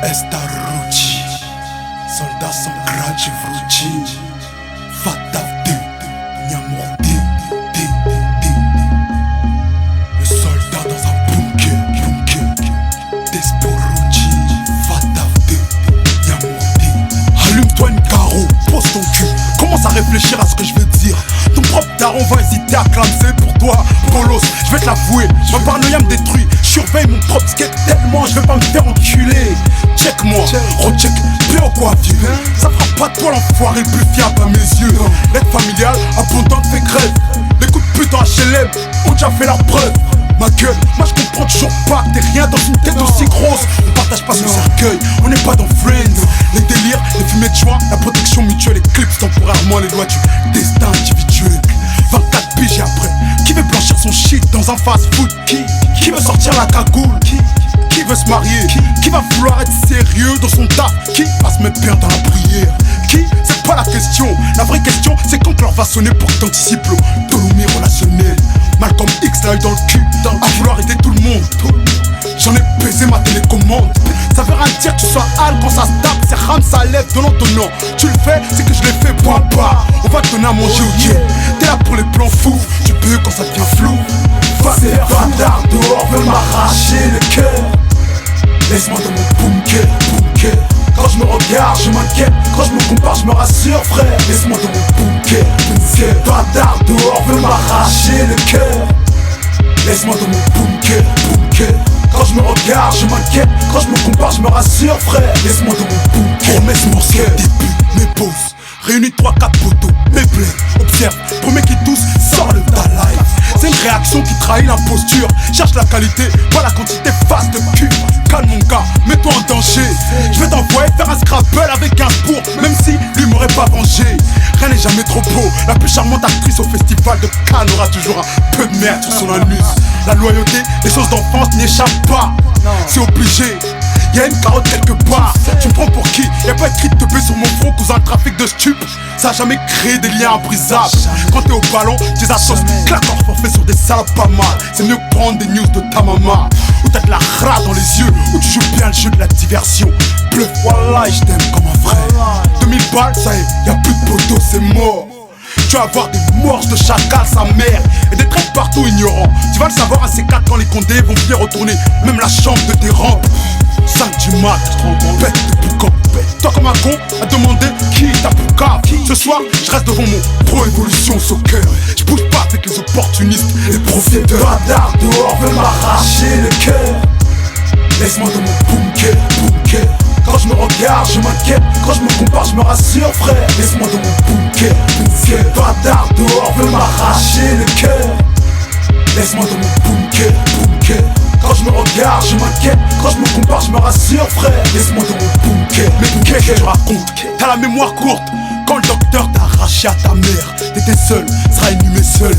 Esta Rucci, soldat sans grade Vrucci, Fataf de Nyamordi, le soldat dans un bunker, Desporucci, Fataf de Nyamordi. Allume-toi une carreau, pose ton cul, commence à réfléchir à ce que je vais te dire. Ton propre daron va hésiter à clamser pour toi, Polos, je vais te l'avouer, ma paranoïa me détruit. Surveille mon propre skate tellement je vais pas me faire enculer. Check-moi, recheck, bien ou quoi vieux. Ça fera pas de toi l'enfoiré le plus fiable à mes yeux. L'aide familiale, abondante fait grève. Les coups de pute en HLM ont déjà fait leur preuve. Ma gueule, moi je comprends toujours pas que t'es rien dans une tête aussi grosse. On partage pas son cercueil, on n'est pas dans Friends. Les délires, les fumées de joie, la protection mutuelle éclipse temporairement les lois du destin individuel. 24 piges après, qui veut blanchir son shit dans un fast food? Qui veut sortir la cagoule? Qui veut se marier? Qui va vouloir être sérieux dans son taf? Qui va se mettre bien dans la prière? Qui? C'est pas la question. La vraie question, c'est quand l'heure va sonner pour que t'anticipes l'autonomie relationnelle. Malcolm X l'a eu dans le cul, à vouloir aider tout le monde. J'en ai baisé ma télécommande. Ça veut rien dire que tu sois hal quand ça se tape. C'est ram, ça lève, donnant. Tu le fais, c'est que je l'ai fait, point bas. On va te donner à manger au Dieu. T'es là pour les plans fous, tu peux quand ça devient flou. Ces bâtards dehors veulent m'arracher le cœur. Laisse-moi dans mon bunker. Quand je me regarde, je m'inquiète. Quand je me compare, je me rassure, frère. Laisse-moi dans mon bunker. Ces bâtards dehors veulent m'arracher le cœur. Laisse-moi dans mon bunker. Quand je me regarde, je m'inquiète. Quand je me compare, je me rassure, frère. Laisse-moi dans mon bunker. Promesse morcelle, début, mes pauses. Réunis 3-4 poteaux, mes plaies. Observe, premier qui tousse, sors le ta life. C'est une réaction qui trahit l'imposture. Cherche la qualité, pas la quantité, face de cul. Calme mon gars, mets-toi en danger. Je vais t'envoyer faire un scrabble avec un pour. Même si lui m'aurait pas vengé. Rien n'est jamais trop beau. La plus charmante actrice au festival de Cannes aura toujours un peu de merde sur son anus. La loyauté, les choses d'enfance n'y échappent pas. C'est obligé. Y'a une carotte quelque part. Tu me prends pour qui? Y'a pas écrit de teper sur mon front cousin le trafic de stupes. Ça a jamais créé des liens imbrisables. Quand t'es au ballon, tes assos claquent en forfait sur des salopes pas mal. C'est mieux que prendre des news de ta maman. Ou t'as de la rate dans les yeux. Ou tu joues bien le jeu de la diversion. Bluff, wallah, je t'aime comme un frère. 2000 balles, ça y est, y'a plus de poteaux, c'est mort. Tu vas avoir des morges de chacal, sa mère. Et des traits partout ignorants. Tu vas le savoir à ces 4 quand les condés vont bien retourner même la chambre de tes rangs. 5 du mat, bête de boucan. Toi comme un con, à demander qui t'a poucave. Ce soir, je reste devant mon pro-évolution soccer. Je bouge pas avec les opportunistes, les profiteurs. Bâtards dehors veulent m'arracher le cœur. Laisse-moi dans mon bunker. Quand je me regarde, je m'inquiète. Quand je me compare, je me rassure, frère. Laisse-moi dans mon bunker. Bâtards dehors veulent m'arracher le cœur. Laisse-moi dans mon bunker. Quand je me regarde, je m'inquiète. Quand je me compare, je me rassure, frère. Laisse-moi dans mon bunker. Mais qu'est-ce que je raconte? T'as la mémoire courte. Quand le docteur t'a arraché à ta mère, t'étais seul, sera inhumé seul.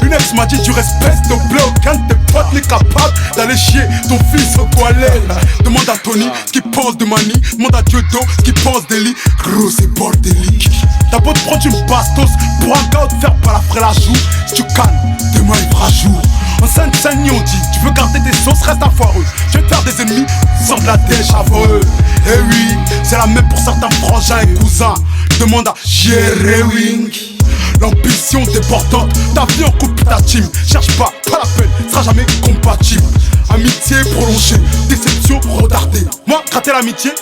Une ex m'a dit du respect, s'il te plaît. Aucun de tes potes n'est capable d'aller chier ton fils aux toilettes. Demande à Tony ce qu'il pense de Mani. Demande à Dieudo ce qu'il pense d'Eli. Gros, c'est bordélique. T'as beau te prendre une bastos pour un gars ou te faire pas la frère la joue. Si tu calmes, demain il fera jour. En Seine-Saint-Denis on dit, tu veux garder tes sauces, reste un foireux. Tu veux te faire des ennemis, sors de la dèche avreux. Eh oui, c'est la même pour certains frangins et cousins. Demande à Jerewing. L'ambition débordante, ta vie en couple ta team. Cherche pas la peine, sera jamais compatible. Amitié prolongée, déception retardée. Moi, gratter l'amitié,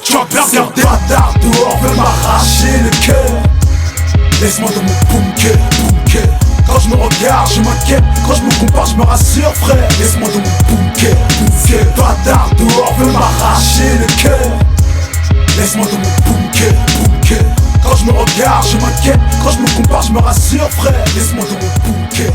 tu vas bien regarder. Bâtard dehors veut m'arracher le cœur. Laisse-moi dans mon bunker. Quand je me regarde, je m'inquiète. Quand je me compare, je me rassure, frère. Laisse-moi dans mon bunker. Bâtard dehors veut m'arracher le cœur. Laisse-moi dans mon bunker. Quand je me regarde, je m'inquiète. Quand je me compare, je me rassure, frère. Laisse-moi dans mon bunker.